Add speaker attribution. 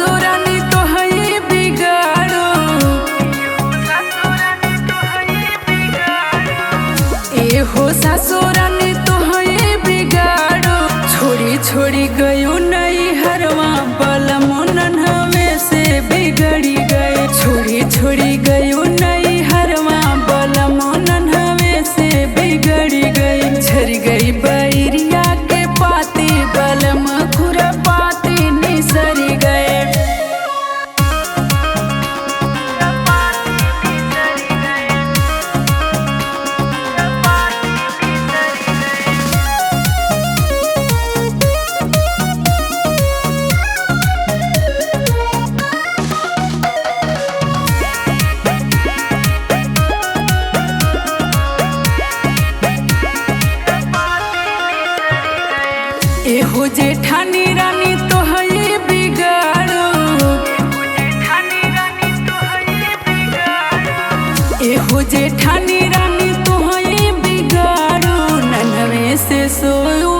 Speaker 1: सासुरानी तो है बिगाड़ो, ए हो सासुरानी तो है बिगाड़ो। छोड़ी छोड़ी गयो नहीं हरवा बलमुनन हमें से बिगड़ी गए। छोड़ी छोड़ी गयो नहीं हरवा बलमुनन हमें से बिगड़ी गई। झर गई बैरिया के पाती बलम खुरा पाती निसरी गए। एहो जेठानी रानी तो है बिगाड़ो, एहो जेठानी रानी तो है बिगाड़ो। नन्हवे से सोयो